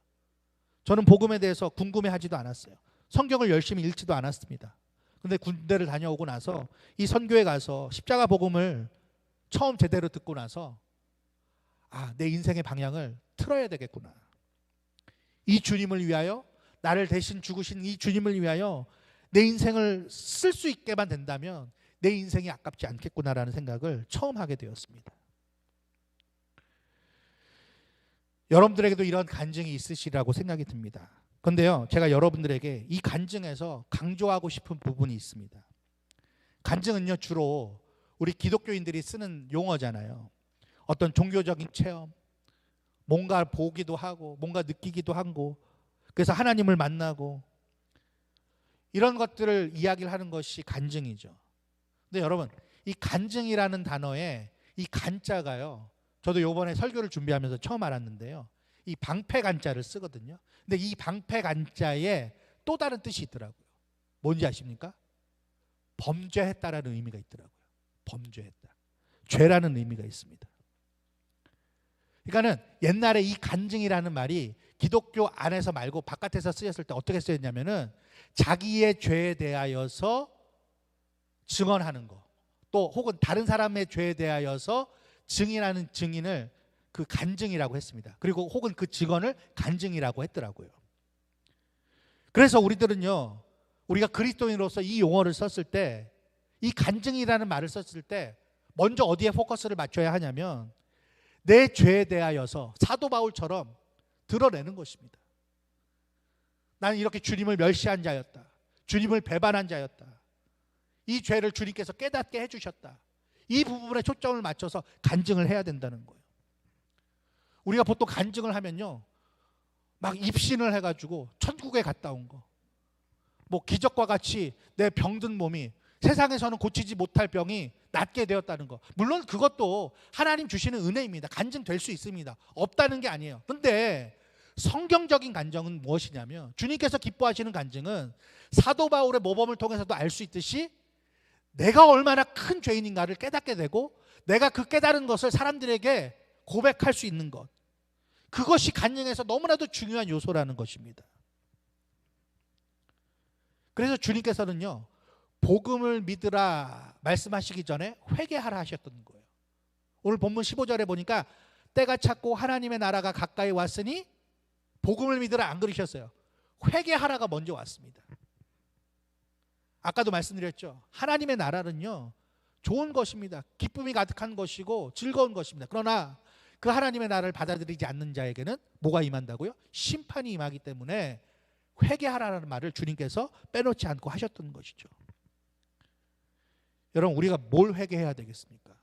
저는 복음에 대해서 궁금해하지도 않았어요. 성경을 열심히 읽지도 않았습니다. 근데 군대를 다녀오고 나서 이 선교에 가서 십자가 복음을 처음 제대로 듣고 나서 내 인생의 방향을 틀어야 되겠구나. 이 주님을 위하여, 나를 대신 죽으신 이 주님을 위하여 내 인생을 쓸 수 있게만 된다면 내 인생이 아깝지 않겠구나라는 생각을 처음 하게 되었습니다. 여러분들에게도 이런 간증이 있으시라고 생각이 듭니다. 그런데요, 제가 여러분들에게 이 간증에서 강조하고 싶은 부분이 있습니다. 간증은요, 주로 우리 기독교인들이 쓰는 용어잖아요. 어떤 종교적인 체험, 뭔가 보기도 하고 뭔가 느끼기도 하고, 그래서 하나님을 만나고 이런 것들을 이야기를 하는 것이 간증이죠. 근데 여러분, 이 간증이라는 단어에 이 간자가요, 저도 이번에 설교를 준비하면서 처음 알았는데요, 이 방패 간자를 쓰거든요. 근데 이 방패 간자에 또 다른 뜻이 있더라고요. 뭔지 아십니까? 범죄했다라는 의미가 있더라고요. 범죄했다. 죄라는 의미가 있습니다. 그러니까는 옛날에 이 간증이라는 말이 기독교 안에서 말고 바깥에서 쓰였을 때 어떻게 쓰였냐면은 자기의 죄에 대하여서 증언하는 거, 또 혹은 다른 사람의 죄에 대하여서 증인하는 증인을 그 간증이라고 했습니다. 그리고 혹은 그 증언을 간증이라고 했더라고요. 그래서 우리들은요, 우리가 그리스도인으로서 이 용어를 썼을 때, 이 간증이라는 말을 썼을 때 먼저 어디에 포커스를 맞춰야 하냐면 내 죄에 대하여서 사도 바울처럼 드러내는 것입니다. 나는 이렇게 주님을 멸시한 자였다. 주님을 배반한 자였다. 이 죄를 주님께서 깨닫게 해주셨다. 이 부분에 초점을 맞춰서 간증을 해야 된다는 거예요. 우리가 보통 간증을 하면요, 막 입신을 해가지고 천국에 갔다 온 거, 뭐 기적과 같이 내 병든 몸이, 세상에서는 고치지 못할 병이 낫게 되었다는 거, 물론 그것도 하나님 주시는 은혜입니다. 간증될 수 있습니다. 없다는 게 아니에요. 그런데 성경적인 간증은 무엇이냐면, 주님께서 기뻐하시는 간증은 사도 바울의 모범을 통해서도 알 수 있듯이 내가 얼마나 큰 죄인인가를 깨닫게 되고 내가 그 깨달은 것을 사람들에게 고백할 수 있는 것, 그것이 간증에서 너무나도 중요한 요소라는 것입니다. 그래서 주님께서는요, 복음을 믿으라 말씀하시기 전에 회개하라 하셨던 거예요. 오늘 본문 15절에 보니까 때가 찼고 하나님의 나라가 가까이 왔으니 복음을 믿으라 안 그러셨어요. 회개하라가 먼저 왔습니다. 아까도 말씀드렸죠. 하나님의 나라는요, 좋은 것입니다. 기쁨이 가득한 것이고 즐거운 것입니다. 그러나 그 하나님의 나라를 받아들이지 않는 자에게는 뭐가 임한다고요? 심판이 임하기 때문에 회개하라는 말을 주님께서 빼놓지 않고 하셨던 것이죠. 여러분, 우리가 뭘 회개해야 되겠습니까?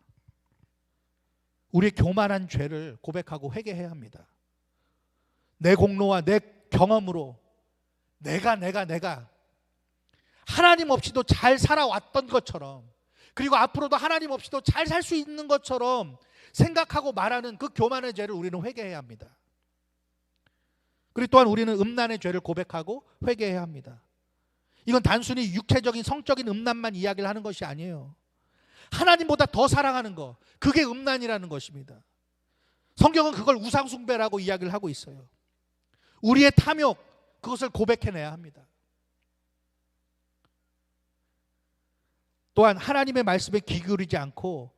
우리의 교만한 죄를 고백하고 회개해야 합니다. 내 공로와 내 경험으로 내가 하나님 없이도 잘 살아왔던 것처럼, 그리고 앞으로도 하나님 없이도 잘 살 수 있는 것처럼 생각하고 말하는 그 교만의 죄를 우리는 회개해야 합니다. 그리고 또한 우리는 음란의 죄를 고백하고 회개해야 합니다. 이건 단순히 육체적인 성적인 음란만 이야기를 하는 것이 아니에요. 하나님보다 더 사랑하는 것, 그게 음란이라는 것입니다. 성경은 그걸 우상숭배라고 이야기를 하고 있어요. 우리의 탐욕, 그것을 고백해내야 합니다. 또한 하나님의 말씀에 귀 기울이지 않고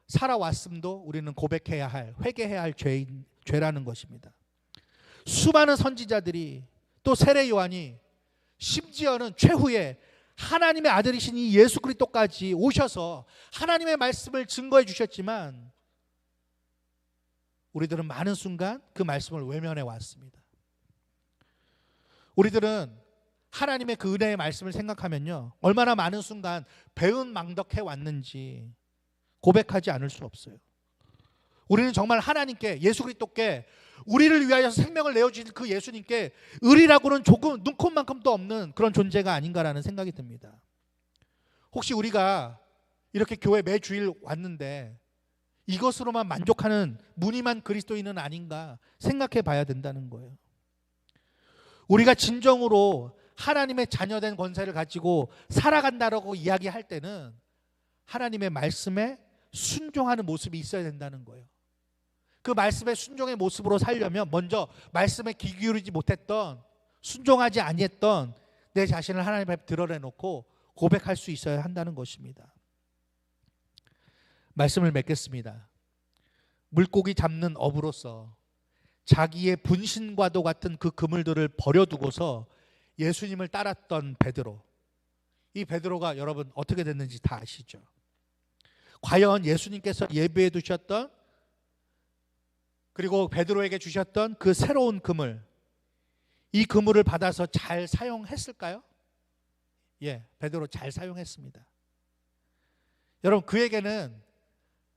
살아왔음도 우리는 고백해야 할, 회개해야 할 죄라는 것입니다. 수많은 선지자들이, 또 세례 요한이, 심지어는 최후에 하나님의 아들이신 이 예수 그리스도까지 오셔서 하나님의 말씀을 증거해 주셨지만 우리들은 많은 순간 그 말씀을 외면해 왔습니다. 우리들은 하나님의 그 은혜의 말씀을 생각하면요, 얼마나 많은 순간 배은망덕해 왔는지 고백하지 않을 수 없어요. 우리는 정말 하나님께, 예수 그리스도께, 우리를 위하여서 생명을 내어주신 그 예수님께 의리라고는 조금 눈꼽만큼도 없는 그런 존재가 아닌가라는 생각이 듭니다. 혹시 우리가 이렇게 교회 매주일 왔는데 이것으로만 만족하는 무늬만 그리스도인은 아닌가 생각해 봐야 된다는 거예요. 우리가 진정으로 하나님의 자녀된 권세를 가지고 살아간다라고 이야기할 때는 하나님의 말씀에 순종하는 모습이 있어야 된다는 거예요. 그 말씀의 순종의 모습으로 살려면 먼저 말씀에 귀 기울이지 못했던, 순종하지 아니했던 내 자신을 하나님 앞에 드러내놓고 고백할 수 있어야 한다는 것입니다. 말씀을 맺겠습니다. 물고기 잡는 어부로서 자기의 분신과도 같은 그 그물들을 버려두고서 예수님을 따랐던 베드로, 이 베드로가 여러분 어떻게 됐는지 다 아시죠? 과연 예수님께서 예비해 두셨던, 그리고 베드로에게 주셨던 그 새로운 그물, 이 그물을 받아서 잘 사용했을까요? 예, 베드로 잘 사용했습니다. 여러분, 그에게는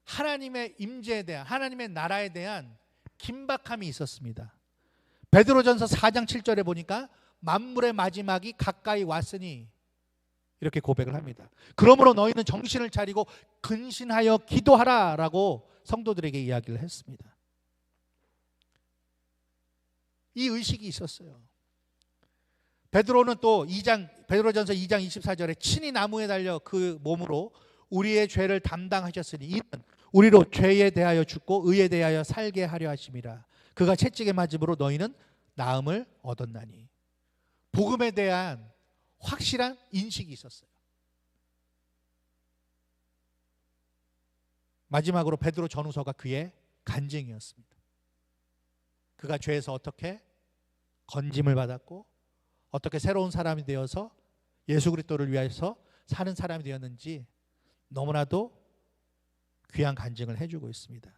하나님의 임재에 대한, 하나님의 나라에 대한 긴박함이 있었습니다. 베드로전서 4장 7절에 보니까 만물의 마지막이 가까이 왔으니 이렇게 고백을 합니다. 그러므로 너희는 정신을 차리고 근신하여 기도하라라고 성도들에게 이야기를 했습니다. 이 의식이 있었어요. 베드로는 또 베드로전서 2장 24절에 친히 나무에 달려 그 몸으로 우리의 죄를 담당하셨으니 이는 우리로 죄에 대하여 죽고 의에 대하여 살게 하려 하심이라. 그가 채찍에 맞음으로 너희는 나음을 얻었나니. 복음에 대한 확실한 인식이 있었어요. 마지막으로 베드로 전후서가 그의 간증이었습니다. 그가 죄에서 어떻게 건짐을 받았고 어떻게 새로운 사람이 되어서 예수 그리스도를 위해서 사는 사람이 되었는지 너무나도 귀한 간증을 해주고 있습니다.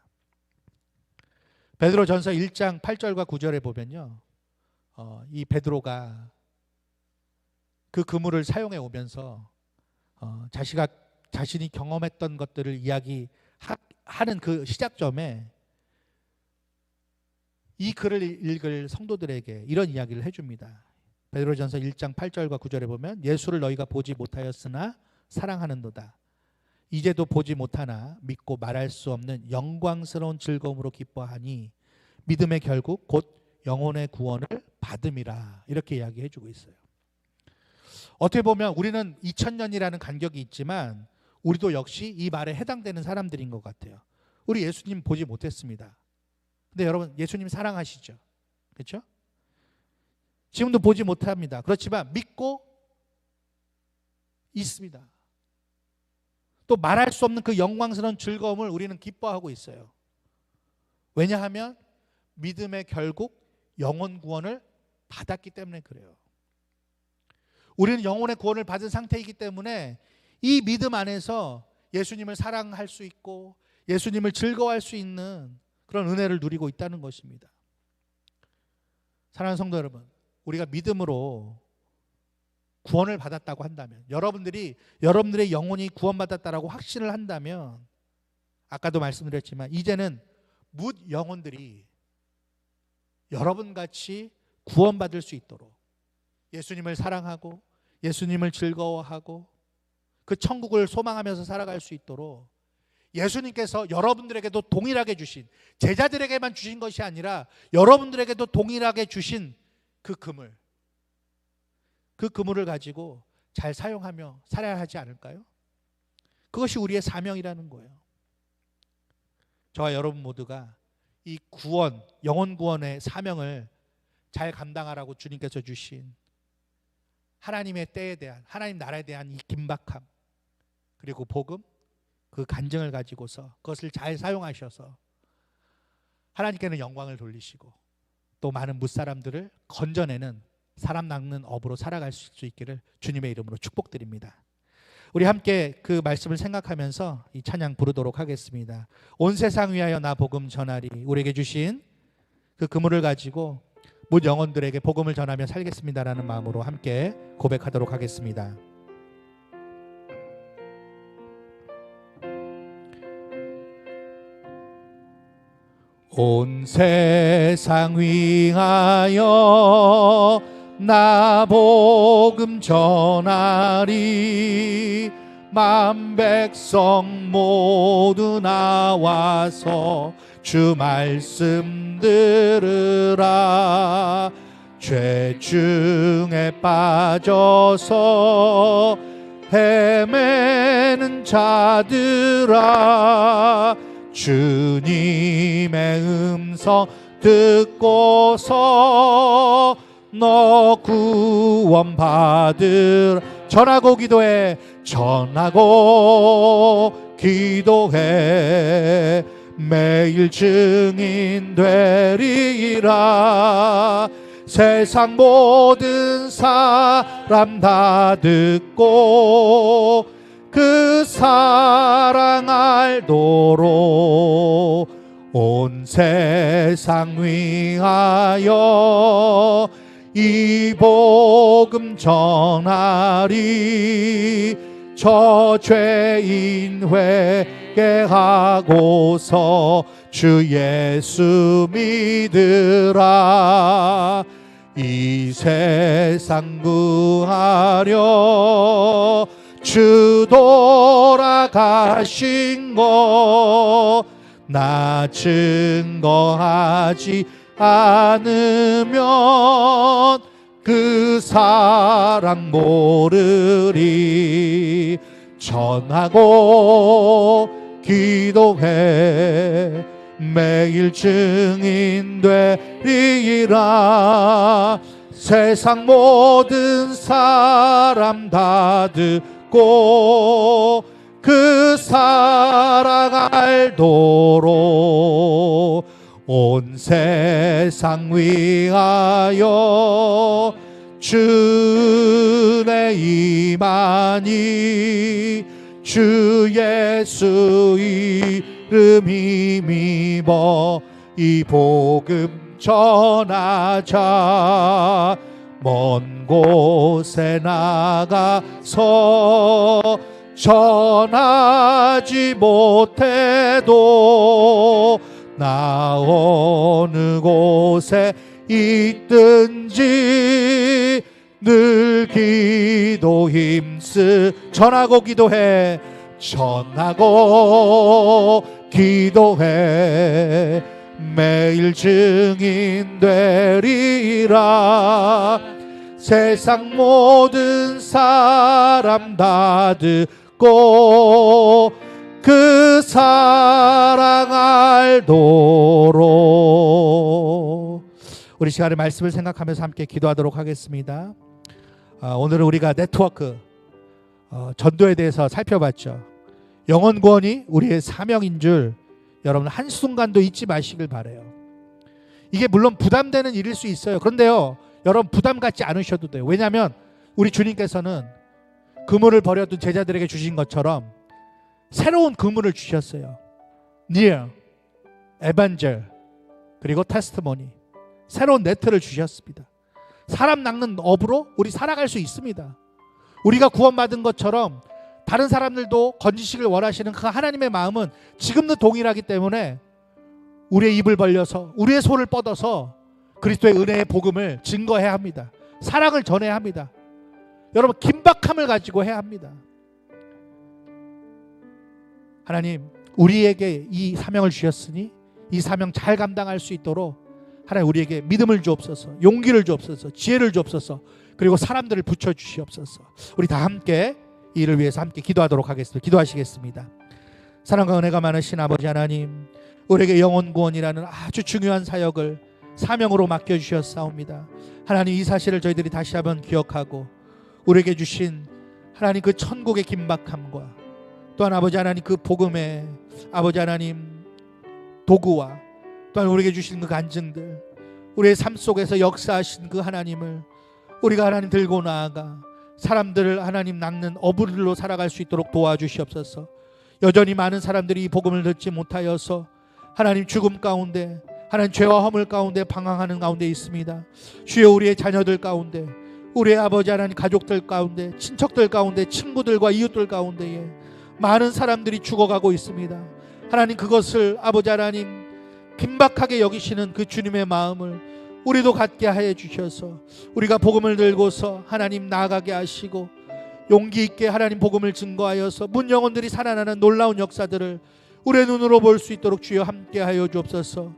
베드로전서 1장 8절과 9절에 보면요, 이 베드로가 그 그물을 사용해 오면서 자신이 경험했던 것들을 이야기하는 그 시작점에 이 글을 읽을 성도들에게 이런 이야기를 해줍니다. 베드로전서 1장 8절과 9절에 보면 예수를 너희가 보지 못하였으나 사랑하는도다. 이제도 보지 못하나 믿고 말할 수 없는 영광스러운 즐거움으로 기뻐하니 믿음의 결국 곧 영혼의 구원을 받음이라. 이렇게 이야기해주고 있어요. 어떻게 보면 우리는 2000년이라는 간격이 있지만 우리도 역시 이 말에 해당되는 사람들인 것 같아요. 우리 예수님 보지 못했습니다. 근데 여러분, 예수님 사랑하시죠? 그렇죠? 지금도 보지 못합니다. 그렇지만 믿고 있습니다. 또 말할 수 없는 그 영광스러운 즐거움을 우리는 기뻐하고 있어요. 왜냐하면 믿음의 결국 영혼 구원을 받았기 때문에 그래요. 우리는 영혼의 구원을 받은 상태이기 때문에 이 믿음 안에서 예수님을 사랑할 수 있고 예수님을 즐거워할 수 있는 그런 은혜를 누리고 있다는 것입니다. 사랑하는 성도 여러분, 우리가 믿음으로 구원을 받았다고 한다면, 여러분들의 영혼이 구원받았다라고 확신을 한다면, 아까도 말씀드렸지만 이제는 뭇 영혼들이 여러분같이 구원받을 수 있도록 예수님을 사랑하고 예수님을 즐거워하고 그 천국을 소망하면서 살아갈 수 있도록 예수님께서 여러분들에게도 동일하게 주신, 제자들에게만 주신 것이 아니라 여러분들에게도 동일하게 주신 그 그물을 가지고 잘 사용하며 살아야 하지 않을까요? 그것이 우리의 사명이라는 거예요. 저와 여러분 모두가 이 구원, 영혼 구원의 사명을 잘 감당하라고 주님께서 주신 하나님의 때에 대한, 하나님 나라에 대한 이 긴박함, 그리고 복음, 그 간증을 가지고서 그것을 잘 사용하셔서 하나님께는 영광을 돌리시고 또 많은 뭇사람들을 건져내는 사람 낚는 업으로 살아갈 수 있기를 주님의 이름으로 축복드립니다. 우리 함께 그 말씀을 생각하면서 이 찬양 부르도록 하겠습니다. 온 세상 위하여 나 복음 전하리. 우리에게 주신 그 그물을 가지고 뭇 영혼들에게 복음을 전하며 살겠습니다라는 마음으로 함께 고백하도록 하겠습니다. 온 세상 위하여 나 복음 전하리. 만 백성 모두 나와서 주 말씀 들으라. 죄 중에 빠져서 헤매는 자들아, 주님의 음성 듣고서 너 구원받으라. 전하고 기도해, 전하고 기도해. 매일 증인 되리라. 세상 모든 사람 다 듣고 그 사랑 알도록 온 세상 위하여 이 복음 전하리. 저 죄인 회개하고서 주 예수 믿으라. 이 세상 구하려 주 돌아가신 것 나 증거하지 않으면 그 사랑 모르리. 전하고 기도해 매일 증인 되리라. 세상 모든 사람 다 듣고 그 사랑 알도록 온 세상 위하여 주의 임하니 주 예수 이름 힘입어 이 복음 전하자. 먼 곳에 나가서 전하지 못해도 나 어느 곳에 있든지 늘 기도 힘쓰. 전하고 기도해. 전하고 기도해 매일 증인 되리라. 세상 모든 사람 다 듣고 그 사랑 알도록. 우리 시간의 말씀을 생각하면서 함께 기도하도록 하겠습니다. 오늘은 우리가 네트워크 전도에 대해서 살펴봤죠. 영혼 구원이 우리의 사명인 줄 여러분 한순간도 잊지 마시길 바라요. 이게 물론 부담되는 일일 수 있어요. 그런데요, 여러분 부담 갖지 않으셔도 돼요. 왜냐하면 우리 주님께서는 그물을 버려둔 제자들에게 주신 것처럼 새로운 그물을 주셨어요. Near, Evangel, 그리고 Testimony. 새로운 네트를 주셨습니다. 사람 낚는 업으로 우리 살아갈 수 있습니다. 우리가 구원받은 것처럼 다른 사람들도 건지시길 원하시는 그 하나님의 마음은 지금도 동일하기 때문에 우리의 입을 벌려서 우리의 손을 뻗어서 그리스도의 은혜의 복음을 증거해야 합니다. 사랑을 전해야 합니다. 여러분 긴박함을 가지고 해야 합니다. 하나님 우리에게 이 사명을 주셨으니 이 사명 잘 감당할 수 있도록 하나님 우리에게 믿음을 주옵소서, 용기를 주옵소서, 지혜를 주옵소서, 그리고 사람들을 붙여주시옵소서. 우리 다 함께 이 일을 위해서 함께 기도하도록 하겠습니다. 기도하시겠습니다. 사랑과 은혜가 많으신 아버지 하나님, 우리에게 영혼 구원이라는 아주 중요한 사역을 사명으로 맡겨주셨사옵니다. 하나님 이 사실을 저희들이 다시 한번 기억하고 우리에게 주신 하나님 그 천국의 긴박함과 또한 아버지 하나님 그 복음의 아버지 하나님 도구와 또한 우리에게 주신 그 간증들, 우리의 삶 속에서 역사하신 그 하나님을 우리가 하나님 들고 나아가 사람들을 하나님 낚는 어부들로 살아갈 수 있도록 도와주시옵소서. 여전히 많은 사람들이 이 복음을 듣지 못하여서 하나님 죽음 가운데 하나님 죄와 허물 가운데 방황하는 가운데 있습니다. 주여 우리의 자녀들 가운데 우리의 아버지 하나님 가족들 가운데 친척들 가운데 친구들과 이웃들 가운데에 많은 사람들이 죽어가고 있습니다. 하나님 그것을 아버지 하나님 긴박하게 여기시는 그 주님의 마음을 우리도 갖게 하여 주셔서 우리가 복음을 들고서 하나님 나아가게 하시고 용기 있게 하나님 복음을 증거하여서 문 영혼들이 살아나는 놀라운 역사들을 우리의 눈으로 볼 수 있도록 주여 함께 하여 주옵소서.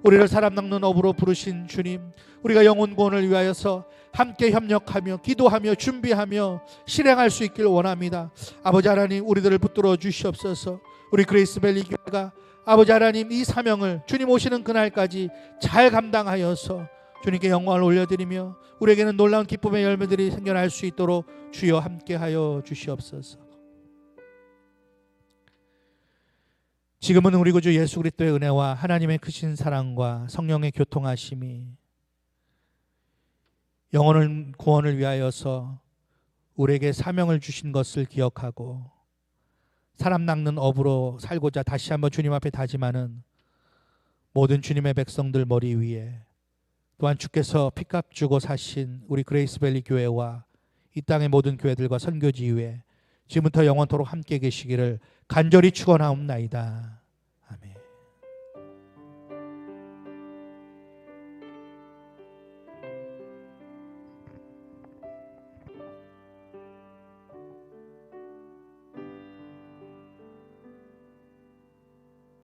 우리를 사람 낚는 업으로 부르신 주님, 우리가 영혼 구원을 위하여서 함께 협력하며 기도하며 준비하며 실행할 수 있길 원합니다. 아버지 하나님 우리들을 붙들어 주시옵소서. 우리 그레이스밸리 교회가 아버지 하나님 이 사명을 주님 오시는 그날까지 잘 감당하여서 주님께 영광을 올려드리며 우리에게는 놀라운 기쁨의 열매들이 생겨날 수 있도록 주여 함께하여 주시옵소서. 지금은 우리 구주 예수 그리스도의 은혜와 하나님의 크신 사랑과 성령의 교통하심이 영혼을 구원을 위하여서 우리에게 사명을 주신 것을 기억하고 사람 낚는 업으로 살고자 다시 한번 주님 앞에 다짐하는 모든 주님의 백성들 머리 위에 또한 주께서 피값 주고 사신 우리 그레이스밸리 교회와 이 땅의 모든 교회들과 선교지 위에 지금부터 영원토록 함께 계시기를 간절히 축원하옵나이다.